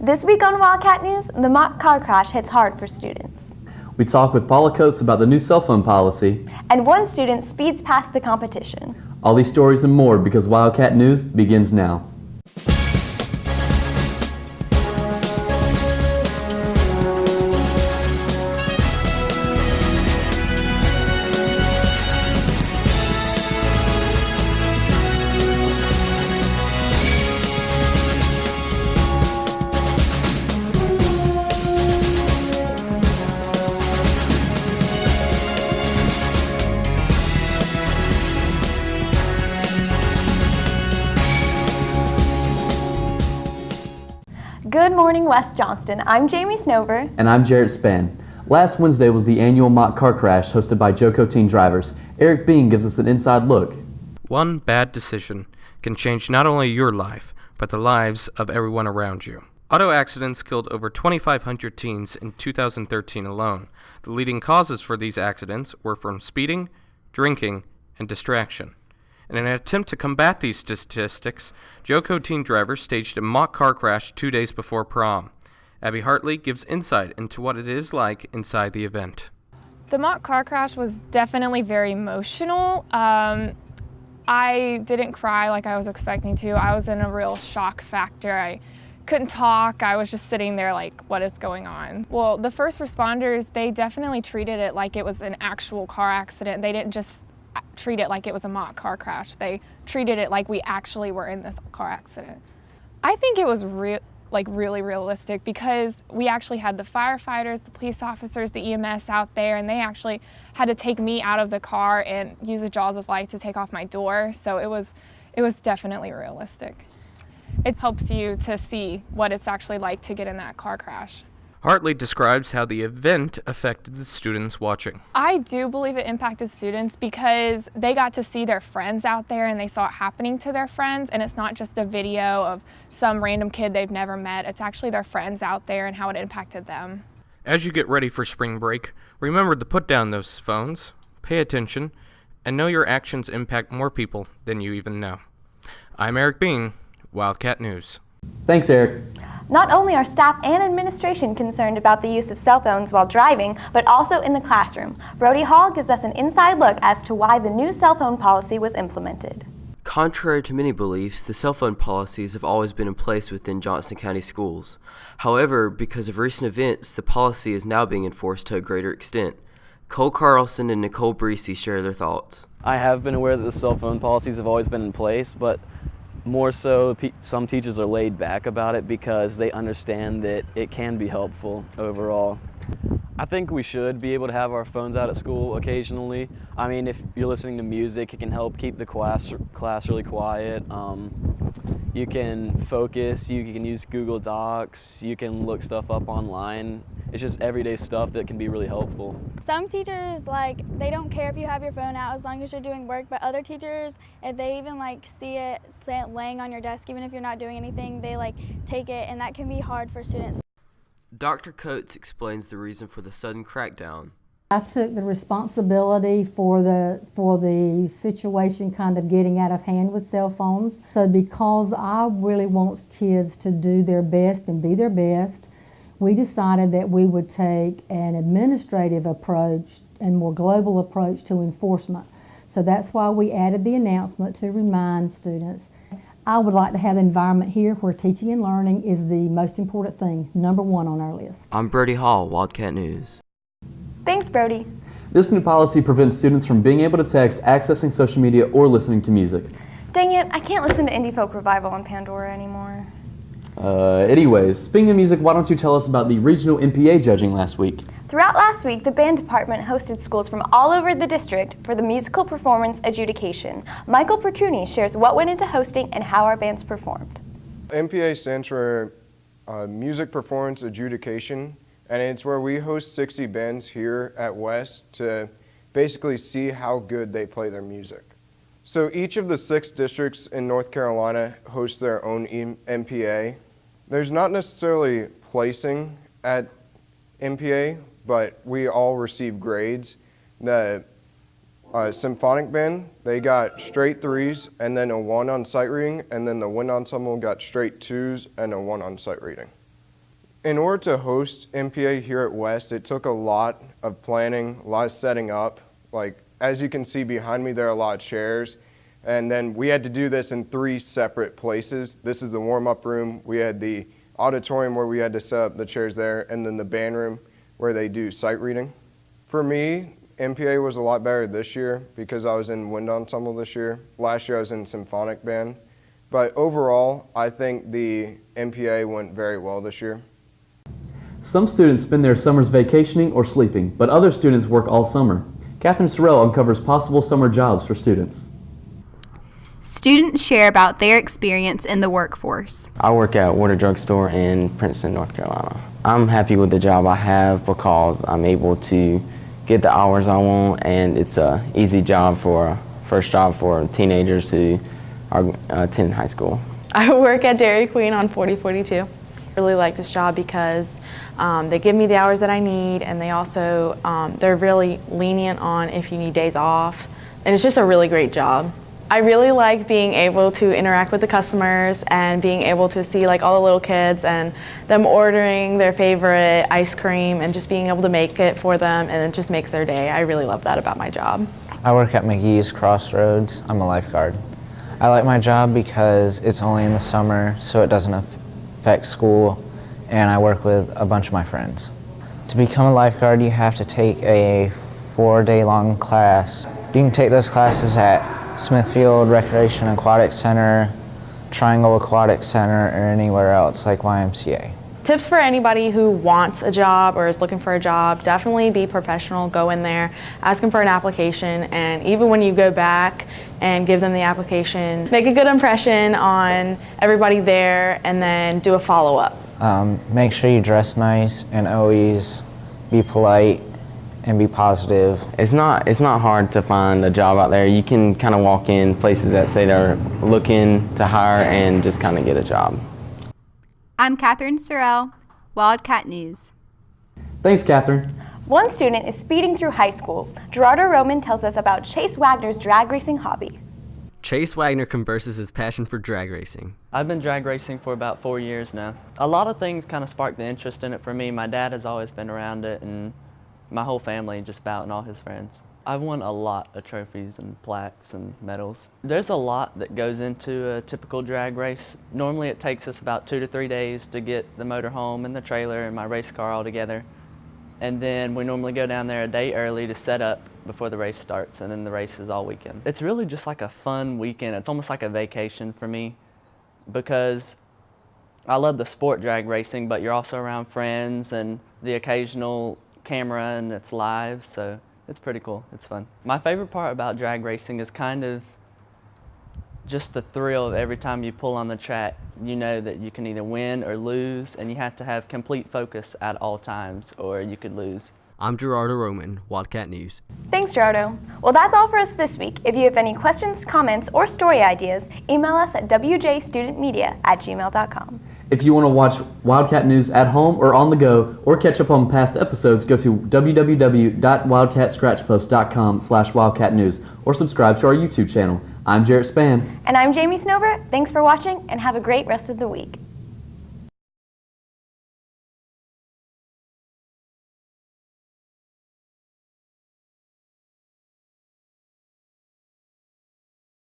This week on Wildcat News, the mock car crash hits hard for students. We talk with Paula Coates about the new cell phone policy. And one student speeds past the competition. All these stories and more because Wildcat News begins now. Good morning, West Johnston. I'm Jamie Snover. And I'm Jared Spann. Last Wednesday was the annual mock car crash hosted by JoCo Teen Drivers. Erik Beene gives us an inside look. One bad decision can change not only your life, but the lives of everyone around you. Auto accidents killed over 2,500 teens in 2013 alone. The leading causes for these accidents were from speeding, drinking, and distraction. In an attempt to combat these statistics, JoCo Teen Drivers staged a mock car crash 2 days before prom. Abby Hartley gives insight into what it is like inside the event. The mock car crash was definitely very emotional. I didn't cry like I was expecting to. I was in a real shock factor. I couldn't talk. I was just sitting there like, what is going on? Well, the first responders, they definitely treated it like it was an actual car accident. They didn't just treat it like it was a mock car crash. They treated it like we actually were in this car accident. I think it was really realistic because we actually had the firefighters, the police officers, the EMS out there, and they actually had to take me out of the car and use the jaws of life to take off my door. So it was definitely realistic. It helps you to see what it's actually like to get in that car crash. Hartley describes how the event affected the students watching. I do believe it impacted students because they got to see their friends out there and they saw it happening to their friends, and it's not just a video of some random kid they've never met. It's actually their friends out there and how it impacted them. As you get ready for spring break, remember to put down those phones, pay attention, and know your actions impact more people than you even know. I'm Erik Beene, Wildcat News. Thanks, Erik. Not only are staff and administration concerned about the use of cell phones while driving, but also in the classroom. Brody Hall gives us an inside look as to why the new cell phone policy was implemented. Contrary to many beliefs, the cell phone policies have always been in place within Johnston County schools. However, because of recent events, the policy is now being enforced to a greater extent. Cole Carlson and Nicole Breesy share their thoughts. I have been aware that the cell phone policies have always been in place, but more so, some teachers are laid back about it because they understand that it can be helpful overall. I think we should be able to have our phones out at school occasionally. I mean, if you're listening to music, it can help keep the class really quiet. You can focus, you can use Google Docs, you can look stuff up online. It's just everyday stuff that can be really helpful. Some teachers, they don't care if you have your phone out as long as you're doing work, but other teachers, if they even see it laying on your desk, even if you're not doing anything, they take it, and that can be hard for students. Dr. Coates explains the reason for the sudden crackdown. I took the responsibility for the situation kind of getting out of hand with cell phones. So because I really want kids to do their best and be their best, we decided that we would take an administrative approach and more global approach to enforcement. So that's why we added the announcement to remind students. I would like to have an environment here where teaching and learning is the most important thing, number one on our list. I'm Brody Hall, Wildcat News. Thanks, Brody. This new policy prevents students from being able to text, accessing social media, or listening to music. Dang it, I can't listen to Indie Folk Revival on Pandora anymore. Anyways, speaking of music, why don't you tell us about the regional MPA judging last week? Throughout last week, the band department hosted schools from all over the district for the musical performance adjudication. Michael Oppurtunities shares what went into hosting and how our bands performed. MPA stands for Music Performance Adjudication, and it's where we host 60 bands here at West to basically see how good they play their music. So each of the 6 districts in North Carolina host their own MPA. There's not necessarily placing at MPA, but we all receive grades. The symphonic band, they got straight 3s and then a 1 on sight reading, and then the wind ensemble got straight 2s and a 1 on sight reading. In order to host MPA here at West, it took a lot of planning, a lot of setting up. Like, as you can see behind me, there are a lot of chairs. And then we had to do this in 3 separate places. This is the warm-up room. We had the auditorium where we had to set up the chairs there, and then the band room where they do sight reading. For me, MPA was a lot better this year because I was in wind ensemble this year. Last year I was in symphonic band. But overall, I think the MPA went very well this year. Some students spend their summers vacationing or sleeping, but other students work all summer. Katherine Serrell uncovers possible summer jobs for students. Students share about their experience in the workforce. I work at Water Drug Store in Princeton, North Carolina. I'm happy with the job I have because I'm able to get the hours I want, and it's an easy job first job for teenagers who are attending high school. I work at Dairy Queen on 4042. I really like this job because they give me the hours that I need, and they also, they're really lenient on if you need days off, and it's just a really great job. I really like being able to interact with the customers and being able to see like all the little kids and them ordering their favorite ice cream and just being able to make it for them, and it just makes their day. I really love that about my job. I work at McGee's Crossroads. I'm a lifeguard. I like my job because it's only in the summer, so it doesn't affect school, and I work with a bunch of my friends. To become a lifeguard, you have to take a 4-day-long class. You can take those classes at Smithfield Recreation Aquatic Center, Triangle Aquatic Center, or anywhere else like YMCA. Tips for anybody who wants a job or is looking for a job: definitely be professional, go in there, ask them for an application, and even when you go back and give them the application, make a good impression on everybody there and then do a follow-up. Make sure you dress nice and always be polite and be positive. It's not hard to find a job out there. You can kind of walk in places that say they're looking to hire and just kind of get a job. I'm Katherine Serrell, Wildcat News. Thanks, Katherine. One student is speeding through high school. Gerardo Roman tells us about Chase Wagner's drag racing hobby. Chase Wagner converses his passion for drag racing. I've been drag racing for about 4 years now. A lot of things kind of sparked the interest in it for me. My dad has always been around it, and my whole family, just about, and all his friends. I've won a lot of trophies and plaques and medals. There's a lot that goes into a typical drag race. Normally it takes us about 2 to 3 days to get the motorhome and the trailer and my race car all together. And then we normally go down there a day early to set up before the race starts, and then the race is all weekend. It's really just like a fun weekend. It's almost like a vacation for me because I love the sport drag racing, but you're also around friends and the occasional camera, and it's live, so it's pretty cool. It's fun. My favorite part about drag racing is kind of just the thrill of every time you pull on the track. You know that you can either win or lose, and you have to have complete focus at all times, or you could lose. I'm Gerardo Roman, Wildcat News. Thanks, Gerardo. Well, that's all for us this week. If you have any questions, comments, or story ideas, email us at wjstudentmedia@gmail.com. If you want to watch Wildcat News at home or on the go, or catch up on past episodes, go to www.wildcatscratchpost.com/wildcatnews or subscribe to our YouTube channel. I'm Jarrett Spann. And I'm Jamie Snover. Thanks for watching, and have a great rest of the week.